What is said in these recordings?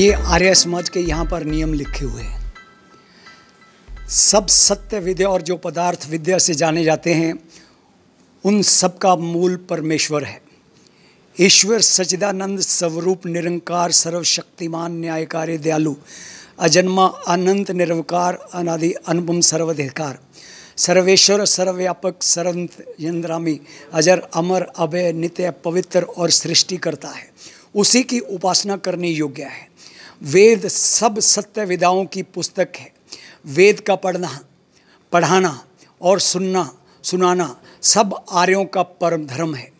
ये आर्य समाज के यहाँ पर नियम लिखे हुए हैं। सब सत्य विद्या और जो पदार्थ विद्या से जाने जाते हैं उन सब का मूल परमेश्वर है। ईश्वर सच्चिदानंद स्वरूप निरंकार सर्वशक्तिमान न्यायकारी दयालु अजन्मा अनंत निर्विकार अनादि अनुपम सर्वाधिकार सर्वेश्वर सर्वव्यापक सर्वयंत्रामी अजर अमर अभय नित्य पवित्र और सृष्टि करता है। उसी की उपासना करने योग्य है। वेद सब सत्य विद्याओं की पुस्तक है। वेद का पढ़ाना और सुनाना सब आर्यों का परम धर्म है।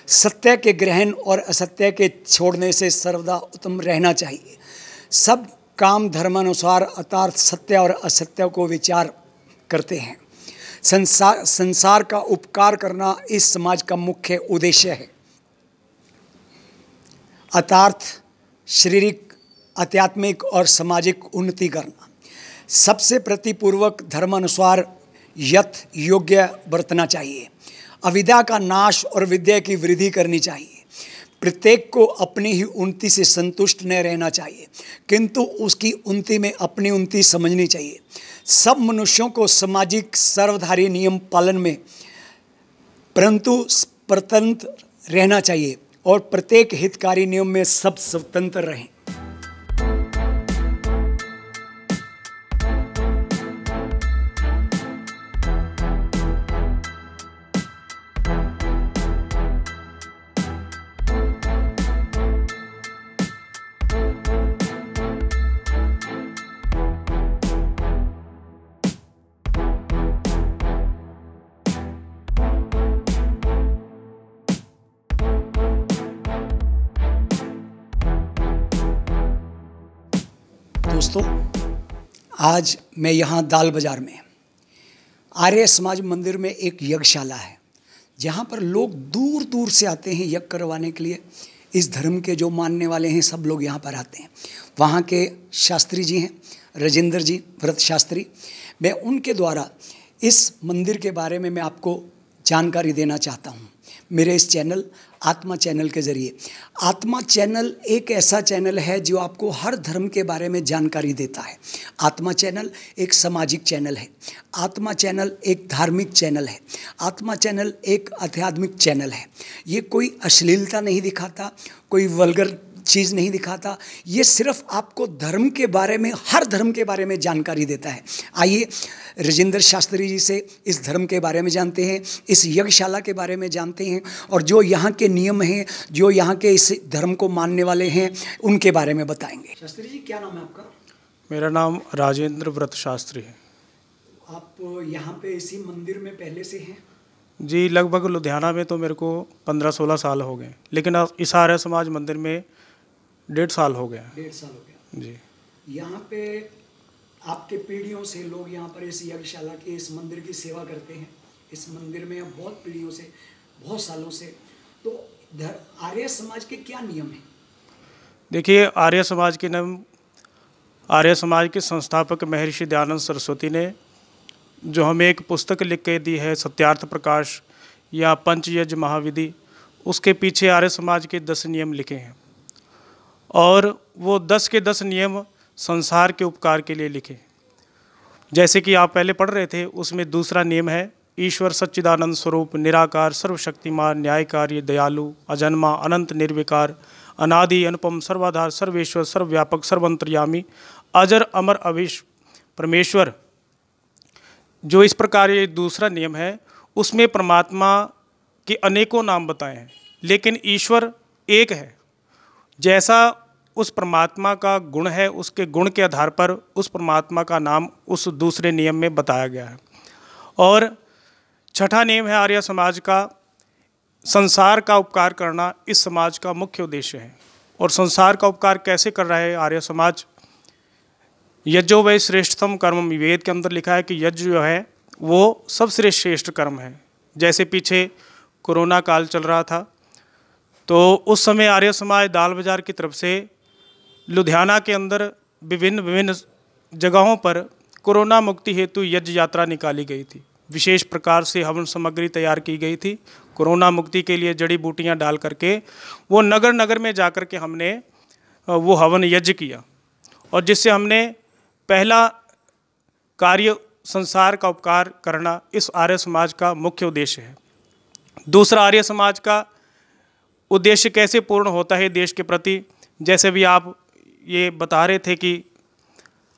सत्य के ग्रहण और असत्य के छोड़ने से सर्वदा उत्तम रहना चाहिए। सब काम धर्मानुसार अर्थात सत्य और असत्य को विचार करते हैं। संसार का उपकार करना इस समाज का मुख्य उद्देश्य है। अर्थात शारीरिक आध्यात्मिक और सामाजिक उन्नति करना। सबसे प्रतिपूर्वक धर्मानुसार यथ योग्य बरतना चाहिए। अविद्या का नाश और विद्या की वृद्धि करनी चाहिए। प्रत्येक को अपनी ही उन्नति से संतुष्ट न रहना चाहिए, किंतु उसकी उन्नति में अपनी उन्नति समझनी चाहिए। सब मनुष्यों को सामाजिक सर्वधारी नियम पालन में परंतु स्वतंत्र रहना चाहिए और प्रत्येक हितकारी नियम में सब स्वतंत्र रहें। दोस्तों, आज मैं यहाँ दाल बाज़ार में आर्य समाज मंदिर में एक यज्ञशाला है, जहाँ पर लोग दूर दूर से आते हैं यज्ञ करवाने के लिए। इस धर्म के जो मानने वाले हैं सब लोग यहाँ पर आते हैं। वहाँ के शास्त्री जी हैं, राजेंद्र जी व्रत शास्त्री। मैं उनके द्वारा इस मंदिर के बारे में मैं आपको जानकारी देना चाहता हूँ मेरे इस चैनल आत्मा चैनल के ज़रिए। आत्मा चैनल एक ऐसा चैनल है जो आपको हर धर्म के बारे में जानकारी देता है। आत्मा चैनल एक सामाजिक चैनल है। आत्मा चैनल एक धार्मिक चैनल है। आत्मा चैनल एक आध्यात्मिक चैनल है। ये कोई अश्लीलता नहीं दिखाता, कोई वल्गर चीज़ नहीं दिखाता। ये सिर्फ आपको धर्म के बारे में, हर धर्म के बारे में जानकारी देता है। आइए राजेंद्र शास्त्री जी से इस धर्म के बारे में जानते हैं, इस यज्ञशाला के बारे में जानते हैं और जो यहाँ के नियम हैं, जो यहाँ के इस धर्म को मानने वाले हैं, उनके बारे में बताएंगे। शास्त्री जी, क्या नाम है आपका? मेरा नाम राजेंद्र व्रत शास्त्री है। आप यहाँ पे इसी मंदिर में पहले से हैं? जी, लगभग लुधियाना में तो मेरे को 15-16 साल हो गए, लेकिन इस आर्य समाज मंदिर में 1.5 साल हो गया। 1.5 साल हो गया जी। यहाँ पे आपके पीढ़ियों से लोग यहाँ पर इस यज्ञशाला के इस मंदिर की सेवा करते हैं। इस मंदिर में बहुत पीढ़ियों से, बहुत सालों से। तो आर्य समाज के क्या नियम हैं? देखिए, आर्य समाज के नियम, आर्य समाज के संस्थापक महर्षि दयानंद सरस्वती ने जो हमें एक पुस्तक लिख के दी है, सत्यार्थ प्रकाश या पंचयज्ञ महाविधि, उसके पीछे आर्य समाज के 10 नियम लिखे हैं और वो 10 के 10 नियम संसार के उपकार के लिए लिखे। जैसे कि आप पहले पढ़ रहे थे, उसमें दूसरा नियम है ईश्वर सच्चिदानंद स्वरूप निराकार सर्वशक्तिमान न्यायकारी दयालु अजन्मा अनंत निर्विकार अनादि अनुपम सर्वाधार सर्वेश्वर सर्वव्यापक सर्वंतर्यामी अजर अमर अविश परमेश्वर। जो इस प्रकार ये दूसरा नियम है, उसमें परमात्मा के अनेकों नाम बताए हैं, लेकिन ईश्वर एक है। जैसा उस परमात्मा का गुण है, उसके गुण के आधार पर उस परमात्मा का नाम उस दूसरे नियम में बताया गया है। और छठा नियम है आर्य समाज का, संसार का उपकार करना इस समाज का मुख्य उद्देश्य है। और संसार का उपकार कैसे कर रहा है आर्य समाज? यज्ञो वै श्रेष्ठतम कर्म, वेद के अंदर लिखा है कि यज्ञ जो है वो सबसे श्रेष्ठ कर्म है। जैसे पीछे कोरोना काल चल रहा था, तो उस समय आर्य समाज दाल बाज़ार की तरफ से लुधियाना के अंदर विभिन्न जगहों पर कोरोना मुक्ति हेतु यज्ञ यात्रा निकाली गई थी। विशेष प्रकार से हवन सामग्री तैयार की गई थी। कोरोना मुक्ति के लिए जड़ी बूटियां डाल करके वो नगर नगर में जा कर के हमने वो हवन यज्ञ किया। और जिससे हमने पहला कार्य संसार का उपकार करना इस आर्य समाज का मुख्य उद्देश्य है। दूसरा, आर्य समाज का उद्देश्य कैसे पूर्ण होता है देश के प्रति, जैसे भी आप ये बता रहे थे कि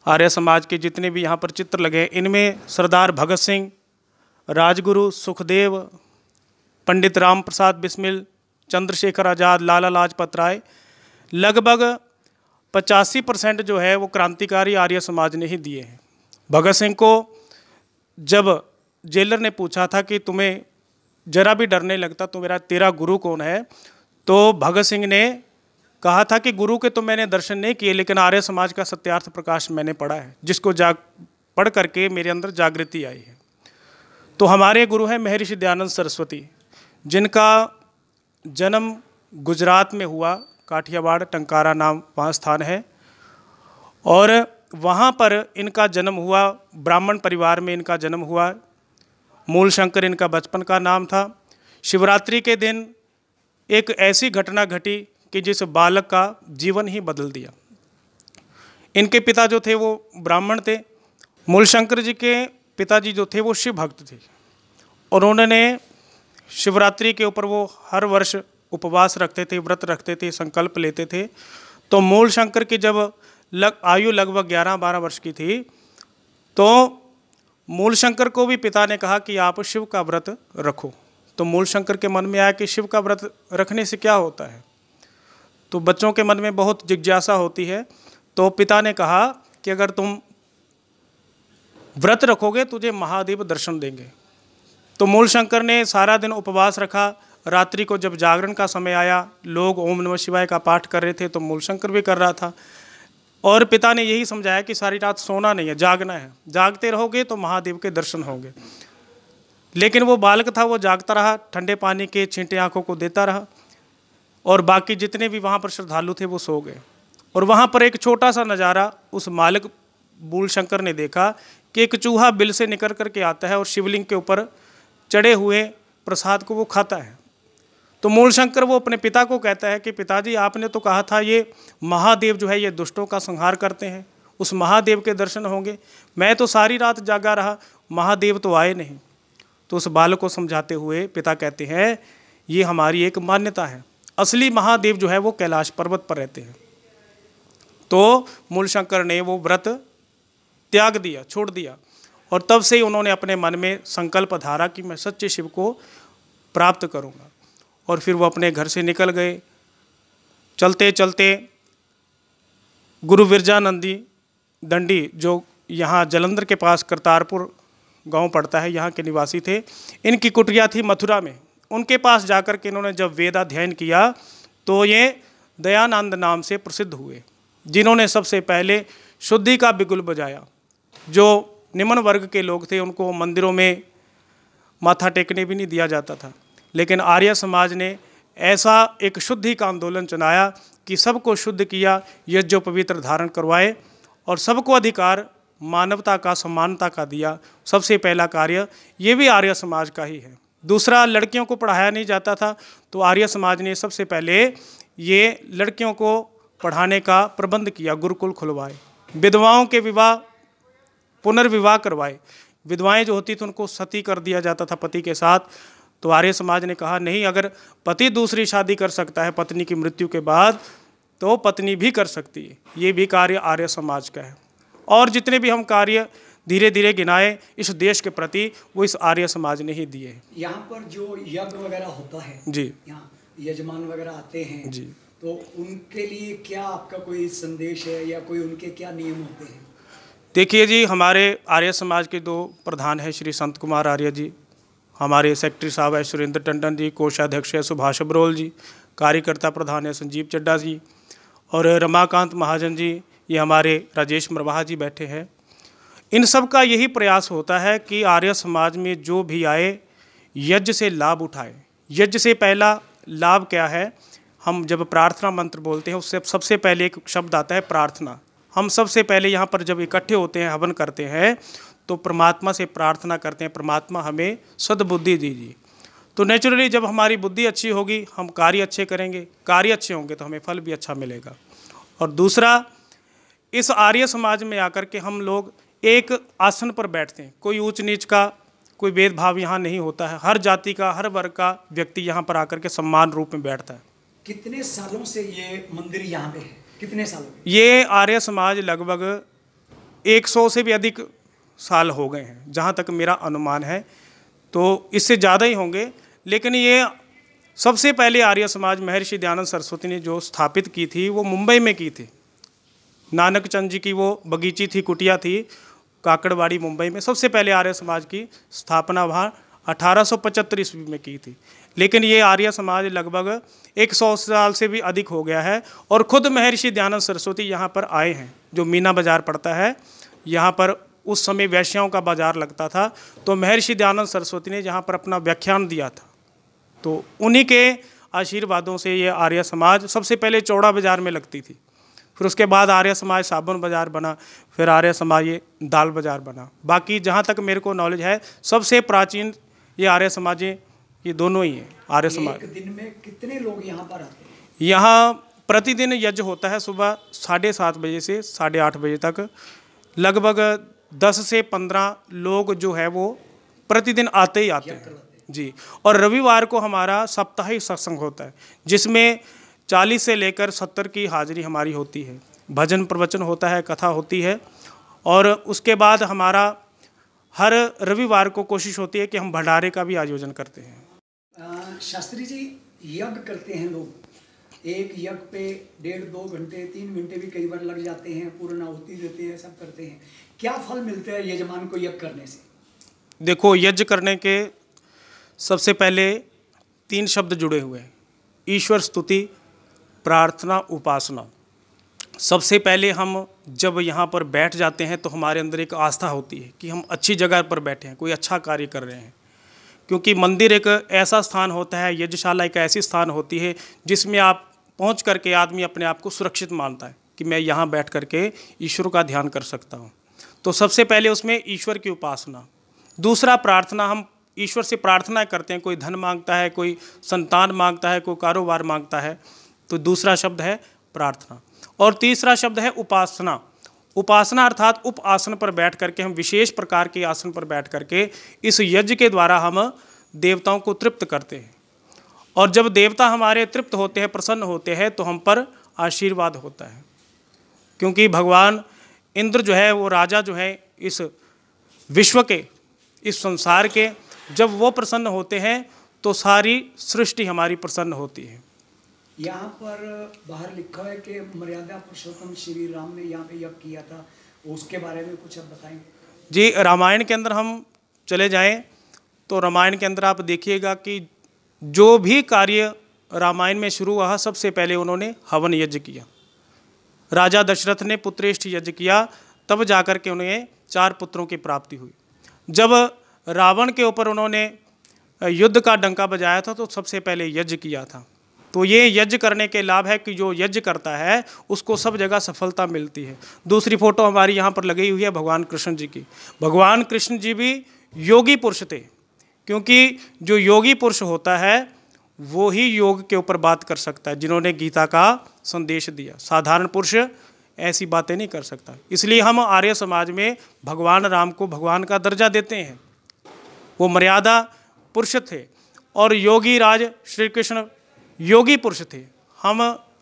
आर्य समाज के जितने भी यहाँ पर चित्र लगे हैं, इनमें सरदार भगत सिंह, राजगुरु, सुखदेव, पंडित राम प्रसाद बिस्मिल, चंद्रशेखर आज़ाद, लाला लाजपत राय, लगभग 85% जो है वो क्रांतिकारी आर्य समाज ने ही दिए हैं। भगत सिंह को जब जेलर ने पूछा था कि तुम्हें जरा भी डर नहीं लगता तो तेरा गुरु कौन है, तो भगत सिंह ने कहा था कि गुरु के तो मैंने दर्शन नहीं किए, लेकिन आर्य समाज का सत्यार्थ प्रकाश मैंने पढ़ा है, जिसको पढ़ करके मेरे अंदर जागृति आई है। तो हमारे गुरु हैं महर्षि दयानंद सरस्वती, जिनका जन्म गुजरात में हुआ, काठियावाड़, टंकारा नाम वहाँ स्थान है, और वहाँ पर इनका जन्म हुआ, ब्राह्मण परिवार में इनका जन्म हुआ। मूलशंकर इनका बचपन का नाम था। शिवरात्रि के दिन एक ऐसी घटना घटी कि जिस बालक का जीवन ही बदल दिया। इनके पिता जो थे वो ब्राह्मण थे। मूलशंकर जी के पिताजी जो थे वो शिव भक्त थे, और उन्होंने शिवरात्रि के ऊपर वो हर वर्ष उपवास रखते थे, व्रत रखते थे, संकल्प लेते थे। तो मूलशंकर की जब आयु लगभग 11-12 वर्ष की थी, तो मूलशंकर को भी पिता ने कहा कि आप शिव का व्रत रखो। तो मूलशंकर के मन में आया कि शिव का व्रत रखने से क्या होता है, तो बच्चों के मन में बहुत जिज्ञासा होती है। तो पिता ने कहा कि अगर तुम व्रत रखोगे तुझे महादेव दर्शन देंगे। तो मूलशंकर ने सारा दिन उपवास रखा। रात्रि को जब जागरण का समय आया, लोग ओम नमः शिवाय का पाठ कर रहे थे, तो मूलशंकर भी कर रहा था। और पिता ने यही समझाया कि सारी रात सोना नहीं है, जागना है, जागते रहोगे तो महादेव के दर्शन होंगे। लेकिन वो बालक था, वो जागता रहा, ठंडे पानी के छींटे आंखों को देता रहा, और बाकी जितने भी वहाँ पर श्रद्धालु थे वो सो गए। और वहाँ पर एक छोटा सा नज़ारा उस मालिक मूलशंकर ने देखा कि एक चूहा बिल से निकल करके आता है और शिवलिंग के ऊपर चढ़े हुए प्रसाद को वो खाता है। तो मूलशंकर वो अपने पिता को कहता है कि पिताजी, आपने तो कहा था ये महादेव जो है ये दुष्टों का संहार करते हैं, उस महादेव के दर्शन होंगे। मैं तो सारी रात जागा रहा, महादेव तो आए नहीं। तो उस बालक को समझाते हुए पिता कहते हैं, ये हमारी एक मान्यता है, असली महादेव जो है वो कैलाश पर्वत पर रहते हैं। तो मूलशंकर ने वो व्रत त्याग दिया, छोड़ दिया, और तब से ही उन्होंने अपने मन में संकल्प धारा कि मैं सच्चे शिव को प्राप्त करूंगा। और फिर वो अपने घर से निकल गए। चलते चलते गुरु विरजानंदी दंडी, जो यहाँ जलंधर के पास करतारपुर गांव पड़ता है, यहाँ के निवासी थे। इनकी कुटिया थी मथुरा में। उनके पास जाकर के इन्होंने जब वेदाध्ययन किया तो ये दयानंद नाम से प्रसिद्ध हुए, जिन्होंने सबसे पहले शुद्धि का बिगुल बजाया। जो निम्न वर्ग के लोग थे उनको मंदिरों में माथा टेकने भी नहीं दिया जाता था, लेकिन आर्य समाज ने ऐसा एक शुद्धि का आंदोलन चलाया कि सबको शुद्ध किया, यज्ञोपवीत धारण करवाए, और सबको अधिकार मानवता का, समानता का दिया। सबसे पहला कार्य ये भी आर्य समाज का ही है। दूसरा, लड़कियों को पढ़ाया नहीं जाता था, तो आर्य समाज ने सबसे पहले ये लड़कियों को पढ़ाने का प्रबंध किया, गुरुकुल खुलवाए, विधवाओं के विवाह, पुनर्विवाह करवाए। विधवाएं जो होती थी उनको सती कर दिया जाता था पति के साथ। तो आर्य समाज ने कहा नहीं, अगर पति दूसरी शादी कर सकता है पत्नी की मृत्यु के बाद, तो पत्नी भी कर सकती है। ये भी कार्य आर्य समाज का है। और जितने भी हम कार्य धीरे धीरे गिनाए इस देश के प्रति, वो इस आर्य समाज ने ही दिए हैं। यहाँ पर जो यज्ञ वगैरह होता है जी, यहाँ यजमान वगैरह आते हैं जी, तो उनके लिए क्या आपका कोई संदेश है या कोई उनके क्या नियम होते हैं? देखिए जी, हमारे आर्य समाज के 2 प्रधान हैं, श्री संत कुमार आर्य जी, हमारे सेक्रेटरी साहब है सुरेंद्र टंडन जी, कोषाध्यक्ष है सुभाष अब्रोल जी, कार्यकर्ता प्रधान है संजीव चड्डा जी, और रमाकांत महाजन जी, ये हमारे राजेश मरवाहा जी बैठे हैं। इन सब का यही प्रयास होता है कि आर्य समाज में जो भी आए यज्ञ से लाभ उठाए। यज्ञ से पहला लाभ क्या है, हम जब प्रार्थना मंत्र बोलते हैं उससे सबसे पहले एक शब्द आता है प्रार्थना। हम सबसे पहले यहाँ पर जब इकट्ठे होते हैं, हवन करते हैं, तो परमात्मा से प्रार्थना करते हैं, परमात्मा हमें सद्बुद्धि दीजिए। तो नेचुरली जब हमारी बुद्धि अच्छी होगी हम कार्य अच्छे करेंगे, कार्य अच्छे होंगे तो हमें फल भी अच्छा मिलेगा। और दूसरा, इस आर्य समाज में आकर के हम लोग एक आसन पर बैठते हैं। कोई ऊंच नीच का कोई भेदभाव यहाँ नहीं होता है। हर जाति का, हर वर्ग का व्यक्ति यहाँ पर आकर के सम्मान रूप में बैठता है। कितने सालों से ये मंदिर यहाँ पे है? कितने सालों में? ये आर्य समाज लगभग 100 से भी अधिक साल हो गए हैं, जहाँ तक मेरा अनुमान है। तो इससे ज़्यादा ही होंगे, लेकिन ये सबसे पहले आर्य समाज महर्षि दयानंद सरस्वती ने जो स्थापित की थी वो मुंबई में की थी। नानक चंद जी की वो बगीची थी, कुटिया थी, काकड़वाड़ी मुंबई में। सबसे पहले आर्य समाज की स्थापना वहाँ 1875 ईस्वी में की थी। लेकिन ये आर्य समाज लगभग 100 साल से भी अधिक हो गया है। और खुद महर्षि दयानंद सरस्वती यहाँ पर आए हैं। जो मीना बाजार पड़ता है, यहाँ पर उस समय वैश्याओं का बाजार लगता था, तो महर्षि दयानंद सरस्वती ने यहाँ पर अपना व्याख्यान दिया था। तो उन्हीं के आशीर्वादों से ये आर्य समाज सबसे पहले चौड़ा बाजार में लगती थी। फिर उसके बाद आर्य समाज साबुन बाजार बना, फिर आर्य समाज ये दाल बाजार बना। बाकी जहाँ तक मेरे को नॉलेज है, सबसे प्राचीन ये आर्य समाज ये दोनों ही हैं। आर्य समाज। एक दिन में कितने लोग यहाँ पर आते हैं? यहाँ प्रतिदिन यज्ञ होता है सुबह 7:30 बजे से 8:30 बजे तक। लगभग 10 से 15 लोग जो है वो प्रतिदिन आते ही आते हैं जी। और रविवार को हमारा साप्ताहिक सत्संग होता है, जिसमें 40 से लेकर 70 की हाजिरी हमारी होती है। भजन प्रवचन होता है, कथा होती है। और उसके बाद हमारा हर रविवार को कोशिश होती है कि हम भंडारे का भी आयोजन करते हैं। शास्त्री जी, यज्ञ करते हैं लोग, एक यज्ञ पे 1.5-2 घंटे 3 घंटे भी कई बार लग जाते हैं, पूर्ण आहुति देते हैं, सब करते हैं। क्या फल मिलता है यजमान को यज्ञ करने से? देखो, यज्ञ करने के सबसे पहले 3 शब्द जुड़े हुए हैं: ईश्वर स्तुति, प्रार्थना, उपासना। सबसे पहले हम जब यहाँ पर बैठ जाते हैं तो हमारे अंदर एक आस्था होती है कि हम अच्छी जगह पर बैठे हैं, कोई अच्छा कार्य कर रहे हैं। क्योंकि मंदिर एक ऐसा स्थान होता है, यज्ञशाला एक ऐसी स्थान होती है जिसमें आप पहुँच करके आदमी अपने आप को सुरक्षित मानता है कि मैं यहाँ बैठ करके ईश्वर का ध्यान कर सकता हूँ। तो सबसे पहले उसमें ईश्वर की उपासना। दूसरा, प्रार्थना। हम ईश्वर से प्रार्थना करते हैं। कोई धन मांगता है, कोई संतान मांगता है, कोई कारोबार मांगता है, तो दूसरा शब्द है प्रार्थना। और तीसरा शब्द है उपासना। उपासना अर्थात उप आसन पर बैठ करके, हम विशेष प्रकार के आसन पर बैठ करके इस यज्ञ के द्वारा हम देवताओं को तृप्त करते हैं। और जब देवता हमारे तृप्त होते हैं, प्रसन्न होते हैं, तो हम पर आशीर्वाद होता है। क्योंकि भगवान इंद्र जो है, वो राजा जो है इस विश्व के, इस संसार के, जब वो प्रसन्न होते हैं तो सारी सृष्टि हमारी प्रसन्न होती है। यहाँ पर बाहर लिखा है कि मर्यादा पुरुषोत्तम श्री राम ने यहाँ पे यज्ञ किया था, उसके बारे में कुछ आप बताएंगे? जी, रामायण के अंदर हम चले जाएं तो रामायण के अंदर आप देखिएगा कि जो भी कार्य रामायण में शुरू हुआ, सबसे पहले उन्होंने हवन यज्ञ किया। राजा दशरथ ने पुत्रेष्ठ यज्ञ किया, तब जाकर के उन्हें 4 पुत्रों की प्राप्ति हुई। जब रावण के ऊपर उन्होंने युद्ध का डंका बजाया था तो सबसे पहले यज्ञ किया था। तो ये यज्ञ करने के लाभ है कि जो यज्ञ करता है उसको सब जगह सफलता मिलती है। दूसरी फोटो हमारी यहाँ पर लगी हुई है भगवान कृष्ण जी की। भगवान कृष्ण जी भी योगी पुरुष थे, क्योंकि जो योगी पुरुष होता है वो ही योग के ऊपर बात कर सकता है, जिन्होंने गीता का संदेश दिया। साधारण पुरुष ऐसी बातें नहीं कर सकता। इसलिए हम आर्य समाज में भगवान राम को भगवान का दर्जा देते हैं। वो मर्यादा पुरुष थे और योगी राज श्री कृष्ण योगी पुरुष थे। हम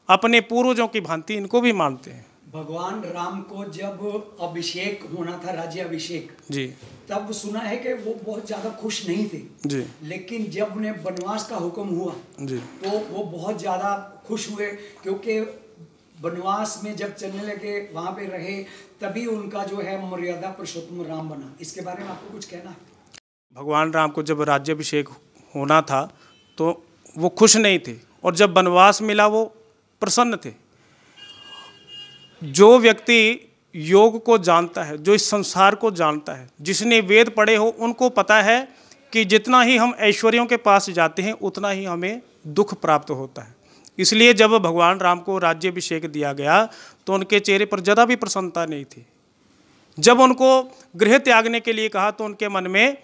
अपने पूर्वजों की भांति इनको भी मानते हैं। भगवान राम को जब अभिषेक होना था, राज्य अभिषेक जी, तब सुना है कि वो बहुत ज़्यादा खुश नहीं थे जी। लेकिन जब उन्हें वनवास का हुक्म हुआ जी, तो वो बहुत ज़्यादा खुश हुए, क्योंकि वनवास में जब चलने लगे, वहाँ पे रहे, तभी उनका जो है मर्यादा पुरुषोत्तम राम बना। इसके बारे में आपको कुछ कहना है? भगवान राम को जब राज्याभिषेक होना था तो वो खुश नहीं थे, और जब वनवास मिला वो प्रसन्न थे। जो व्यक्ति योग को जानता है, जो इस संसार को जानता है, जिसने वेद पढ़े हो, उनको पता है कि जितना ही हम ऐश्वर्यों के पास जाते हैं उतना ही हमें दुख प्राप्त होता है। इसलिए जब भगवान राम को राज्याभिषेक दिया गया तो उनके चेहरे पर ज़रा भी प्रसन्नता नहीं थी। जब उनको गृह त्यागने के लिए कहा तो उनके मन में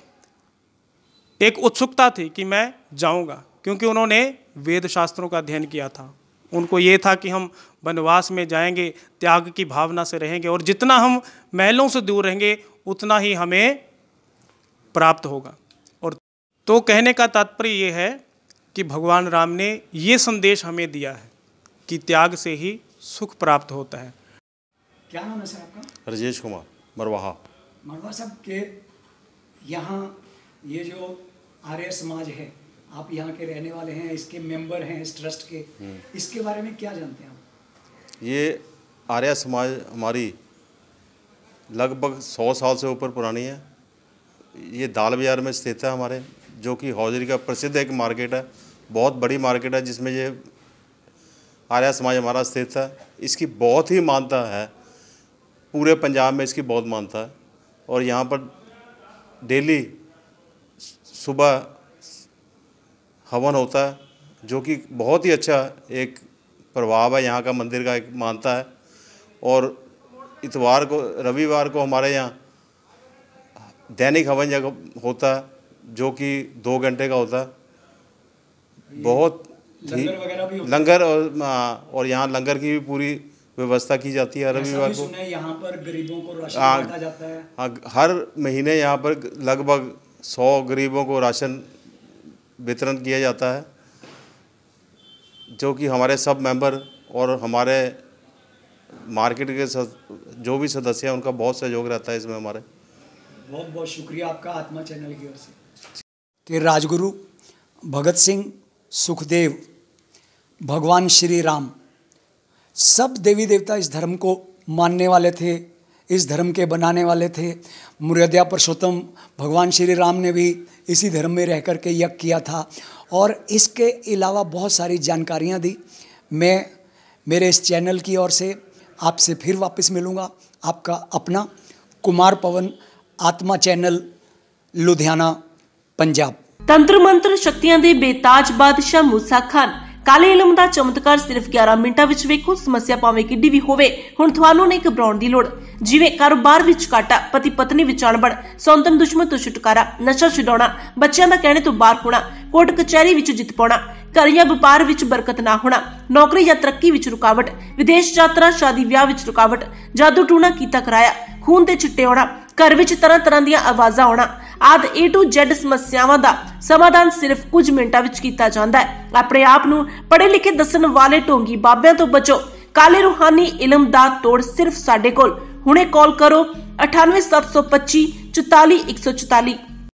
एक उत्सुकता थी कि मैं जाऊंगा, क्योंकि उन्होंने वेद शास्त्रों का अध्ययन किया था, उनको ये था कि हम वनवास में जाएंगे, त्याग की भावना से रहेंगे, और जितना हम महलों से दूर रहेंगे उतना ही हमें प्राप्त होगा। और तो कहने का तात्पर्य ये है कि भगवान राम ने ये संदेश हमें दिया है कि त्याग से ही सुख प्राप्त होता है। क्या नाम है सर आपका? राजेश कुमार मरवाहा। मरवा साहब के यहाँ ये जो आर्य समाज है, आप यहाँ के रहने वाले हैं, इसके मेंबर हैं इस ट्रस्ट के, इसके बारे में क्या जानते हैं आप? ये आर्य समाज हमारी लगभग 100 साल से ऊपर पुरानी है। ये दाल बाज़ार में स्थित है हमारे, जो कि हौजरी का प्रसिद्ध एक मार्केट है, बहुत बड़ी मार्केट है जिसमें ये आर्य समाज हमारा स्थित है। इसकी बहुत ही मान्यता है, पूरे पंजाब में इसकी बहुत मान्यता है। और यहाँ पर डेली सुबह हवन होता है, जो कि बहुत ही अच्छा एक प्रभाव है यहाँ का, मंदिर का एक मान्यता है। और इतवार को, रविवार को हमारे यहाँ दैनिक हवन जगह होता है, जो कि 2 घंटे का होता है। बहुत लंगर वगैरह भी होता है? लंगर और यहाँ लंगर की भी पूरी व्यवस्था की जाती है रविवार को। यहाँ पर गरीबों को राशन बांटा जाता है। हाँ, हर महीने यहाँ पर लगभग 100 गरीबों को राशन वितरण किया जाता है, जो कि हमारे सब मेंबर और हमारे मार्केट के जो भी सदस्य हैं उनका बहुत सहयोग रहता है इसमें हमारे। बहुत बहुत शुक्रिया आपका आत्मा चैनल की ओर से। कि राजगुरु भगत सिंह, सुखदेव, भगवान श्री राम, सब देवी देवता इस धर्म को मानने वाले थे, इस धर्म के बनाने वाले थे। मर्यादा पुरुषोत्तम भगवान श्री राम ने भी इसी धर्म में रह कर के यज्ञ किया था, और इसके अलावा बहुत सारी जानकारियाँ दी। मैं मेरे इस चैनल की ओर से आपसे फिर वापस मिलूँगा। आपका अपना कुमार पवन, आत्मा चैनल, लुधियाना, पंजाब। तंत्र मंत्र शक्तियां दे बेताज बादशाह मूसा खान, काले इलम ਦਾ ਚਮਤਕਾਰ ਸਿਰਫ 11 ਮਿੰਟਾਂ ਵਿੱਚ ਵੇਖੋ। ਸਮੱਸਿਆ ਭਾਵੇਂ ਕਿੱਡੀ ਵੀ ਹੋਵੇ, ਹੁਣ ਤੁਹਾਨੂੰ ਨਹੀਂ ਘਬਰਾਉਣ ਦੀ ਲੋੜ। ਜਿਵੇਂ ਕਾਰੋਬਾਰ ਵਿੱਚ ਘਾਟਾ, ਪਤੀ ਪਤਨੀ ਵਿੱਚ ਅਣਬਣ, ਸੌਤਨ ਦੁਸ਼ਮਣ ਤੋਂ ਛੁਟਕਾਰਾ, ਨਸ਼ਾ ਛੁਡਾਉਣਾ, ਬੱਚਿਆਂ ਦਾ ਕਹਿਣੇ ਤੋਂ ਬਾਹਰ ਹੋਣਾ, ਕੋਰਟ ਕਚਹਿਰੀ ਵਿੱਚ ਜਿੱਤ ਪਾਉਣਾ, ਘਰ ਜਾਂ ਵਪਾਰ ਵਿੱਚ ਬਰਕਤ ਨਾ ਹੋਣਾ, ਨੌਕਰੀ ਜਾਂ ਤਰੱਕੀ ਵਿੱਚ ਰੁਕਾਵਟ, ਵਿਦੇਸ਼ ਯਾਤਰਾ, ਸ਼ਾਦੀ ਵਿਆਹ ਵਿੱਚ ਰੁਕਾਵਟ, ਜਾਦੂ ਟੂਣਾ ਕੀਤਾ ਕਰਾਇਆ, ਖੂਨ ਦੇ ਛਿੱਟੇ ਆਉਣਾ, घर विच तरह तरह ਦੀਆਂ आवाज़ां आउणा आदि A to Z समस्यावां दा समाधान सिर्फ कुछ मिनटां विच कीता जांदा है। अपने आप नूं पढ़े लिखे दस्सण वाले ढोंगी बाबियां तो बचो। काले रूहानी इलम दा तोड़ सिर्फ साडे कोल। हुणे कॉल करो 98 725 44 144।